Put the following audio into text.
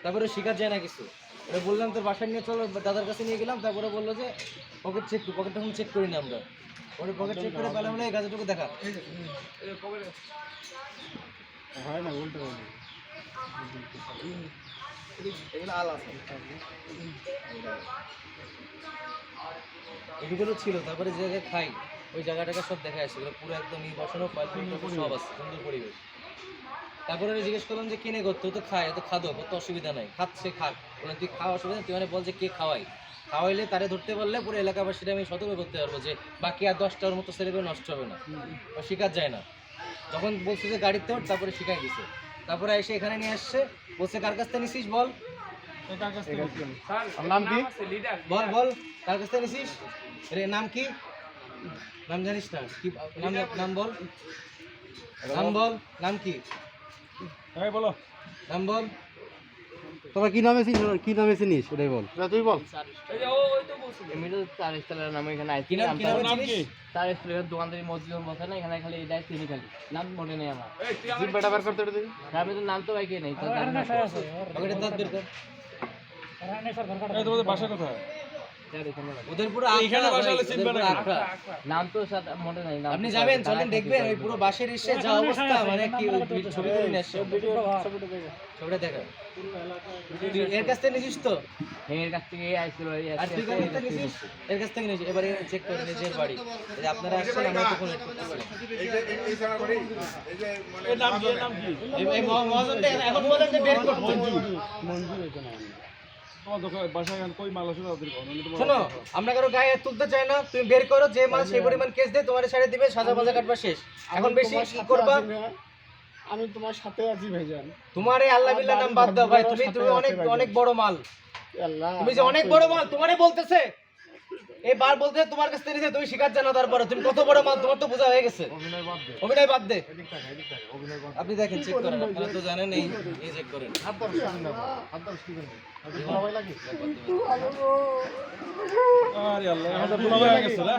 তারপরে শিকার যায় না কিছু। ওরা বললাম তোর বাসায় নিয়ে চলো, দাদার কাছে নিয়ে গেলাম। তারপরে বললো যে পকেট চেক, পকেটটা এখন চেক করি না আমরা। ওর পকেট চেক করে পেলাম এই গাছটুকু দেখা হয় না, উল্টো এগুলো আল আছে, এগুলো ছিল। তারপরে যে জায়গায় খাই ওই জায়গাটাকে সব দেখা আসছে, পুরো একদম ই বসানো, সব আছে, সুন্দর পরিবেশ। তারপরে আমি জিজ্ঞেস করলাম যে কিনে করতো, তো খায়, তো খাদো, কত অসুবিধা নাই, খাচ্ছে খাক। বললাম তুই খাওয়া অসুবিধা, তুই মানে বল যে কে খাওয়াই, খাওয়াইলে তারে ধরতে পারলে পুরো এলাকাবাসীরা আমি সতর্ক করতে পারবো যে বাকি আর 10টার মতো ছেলেপেলে নষ্ট হবে না, ও শিকার যায় না। যখন বলছে যে গাড়িতে ওঠ, তারপরে শিখাই দিছে। তারপরে এসে এখানে নিয়ে আসছে, বলছে কার কাছ থেকে নিছিস বল, নাম কি বল বল কার কাছ থেকে নিছিস, রে নাম কি, নাম জানিস না কি, নাম নাম বল, নাম বল, নাম কি, বলো, নাম বল। তোরা কি নামে চিনিস, কি নামে চিনিস ওটাই বল, তুই বল। আমি তো চার স্থলের নাম এখানে কি নাম, কি নামে নাম কি? চিনিস? চার স্থলের দোকানদারি মসজিদ বসে না, এখানে খালি এটাই চিনি, খালি নাম মনে নেই আমার। তুই বেটা বের করতে তুই আমি তো নাম তো বাইকে নেই, পকেটের দাঁত বের কর। তোমাদের বাসা কোথায়? ওদের পুরো এইখানে বাসা হলে চিনবে না। নাম তো মনে নাই। আপনি যাবেন, চলেন দেখবেন ওই পুরো বাসের এসে যা অবস্থা, মানে কি ওই ছবি তুলে নিয়ে আসছে, ছবিটা দেখা। তুই এর কাছ থেকে নিছিস তো, এর কাছ থেকে আইছিল, আর তুই কার কাছ থেকে নিছিস? এর কাছ থেকে নিছিস। এবারে চেক করে নিজের বাড়ি, এই যে আপনারা আসছেন, আমরা তখন একটু এর নাম কি, এর নাম কি? এই মহাজনটা এখন বলেন যে বের করতে। মঞ্জু এখানে তোমার দোকান বাসা এখানে কই মাল আছে তাদের কোন শোনো, আমরা কারো গায়ে হাত তুলতে চাই না, তুমি বের করো, যে মাল সেই পরিমাণ কেস দে, তোমার ছেড়ে দিবে, সাজা মাজা কাটবা, শেষ। এখন বেশি কি করবা? আমি তোমার সাথে আছি ভাইজান। তোমার এই আল্লাহ বিল্লাহ নাম বাদ দাও ভাই, তুমি তুমি অনেক অনেক বড় মাল, আল্লাহ তুমি যে অনেক বড় মাল, তোমারে বলতেছে এই বার বলতে তোমার কাছ থেকে নিছে, তুমি শিকার জানো, তারপরে তুমি কত বড় মাল তোমার তো বোঝা হয়ে গেছে। অভিনয় বাদ দে, অভিনয় বাদ দে, অভিনয় বাদ আপনি দেখেন, চেক করেন, আপনারা তো জানেন, এই চেক করেন। হাত ধর, হাত ধর, কি করবে? ভয় লাগে। আরে আল্লাহ, এটা পুরো হয়ে গেছে না?